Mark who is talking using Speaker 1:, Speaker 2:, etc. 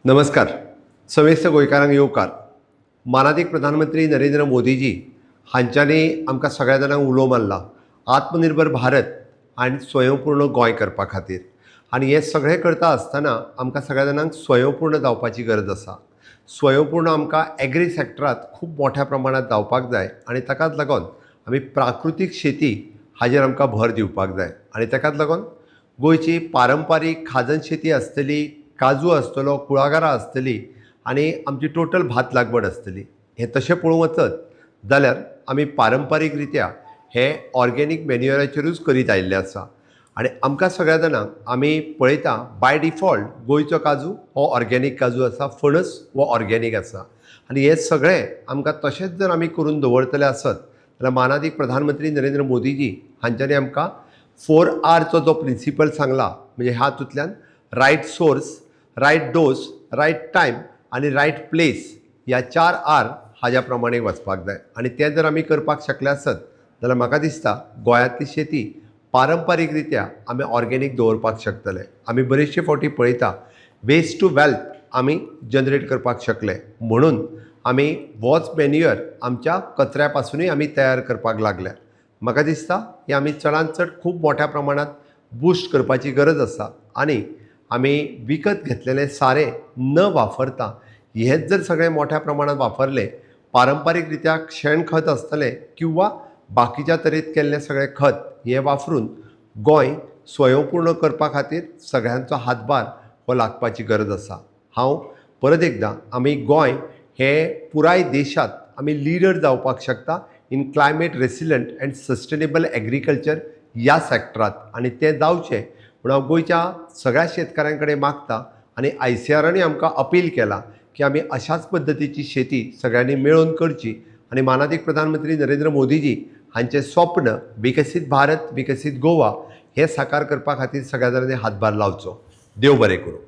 Speaker 1: नमस्कार. समेस्त गोंयकारांक येवकार. मानादीक प्रधानमंत्री नरेंद्र मोदीजी हांच्यांनी आमकां सगळ्या जाणांक उलो मारला आत्मनिर्भर भारत आनी स्वयंपूर्ण गोंय करपा खातीर. आनी हे सगळें करता आसतना आमकां सगळ्या जाणांक स्वयंपूर्ण जावपाची गरज आसा. स्वयंपूर्ण आमकां एग्री सॅक्टरांत खूब मोठ्या प्रमाणांत जावपाक जाय आनी ताकाच लागून आमी प्राकृतीक शेती हाजेर आमकां भर दिवपाक जाय. आनी ताकाच लागून गोंयची पारंपारीक खाजन शेती आसतली, काजू आसतलो, कुळागरां आसतली आनी आमची टोटल भात लागवड आसतली. हें तशें पळोवंक वचत जाल्यार आमी पारंपारीक रित्या हे ऑर्गेनीक मॅन्युअराचेरूच करीत आयिल्ले आसा. आनी आमकां सगळ्या जाणांक आमी पळयता बाय डिफॉल्ट गोंयचो काजू हो ऑर्गेनीक काजू आसा, फणस हो ऑर्गेनीक आसा. आनी हे सगळें आमकां तशेंच जर आमी करून दवरतले आसत जाल्यार मानादीक प्रधानमंत्री नरेंद्र मोदीजी हांच्यांनी आमकां 4R जो प्रिंसिपल सांगला, म्हणजे हातूंतल्यान right source, right dose, right time आनी रायट प्लेस ह्या 4R हाज्या प्रमाणे वचपाक जाय. आनी तें जर आमी करपाक शकले आसत जाल्यार म्हाका दिसता गोंयांतली शेती पारंपारीक रित्या आमी ऑर्गेनीक दवरपाक शकतले. आमी बरेचशे फावटी पळयता वेस्ट टू वेल्थ आमी जनरेट करपाक शकले, म्हणून आमी होच मॅन्युअर आमच्या कचऱ्या पासुनूय आमी तयार करपाक लागल्या. म्हाका दिसता की आमी चडांत चड खूब मोठ्या प्रमाणांत बूस्ट करपाची गरज आसा. आनी आमी विकत घेतलेले सारे न वापरता हेंच जर सगळें मोठ्या प्रमाणांत वापरले, पारंपारीक रित्या शेण खत आसतलें किंवा बाकीच्या तरेत केल्लें सगळें खत हें वापरून गोंय स्वयंपूर्ण करपा खातीर सगळ्यांचो हातभार हो लागपाची गरज आसा. हांव परत एकदां आमी गोंय हे पुराय देशांत आमी लिडर जावपाक शकता in climate resilient and sustainable agriculture ह्या सॅक्टरांत. आनी तें जावचें म्हणून हांव गोंयच्या सगळ्या शेतकारां कडेन मागता आनी ICRरांनी आमकां अपील केला की आमी अशाच पद्दतीची शेती सगळ्यांनी मेळून करची. आनी मानादीक प्रधानमंत्री नरेंद्र मोदीजी हांचें स्वप्न विकसीत भारत, विकसीत गोवा हें साकार करपा खातीर सगळ्या जाणांनी हातभार लावचो. देव बरें करूं.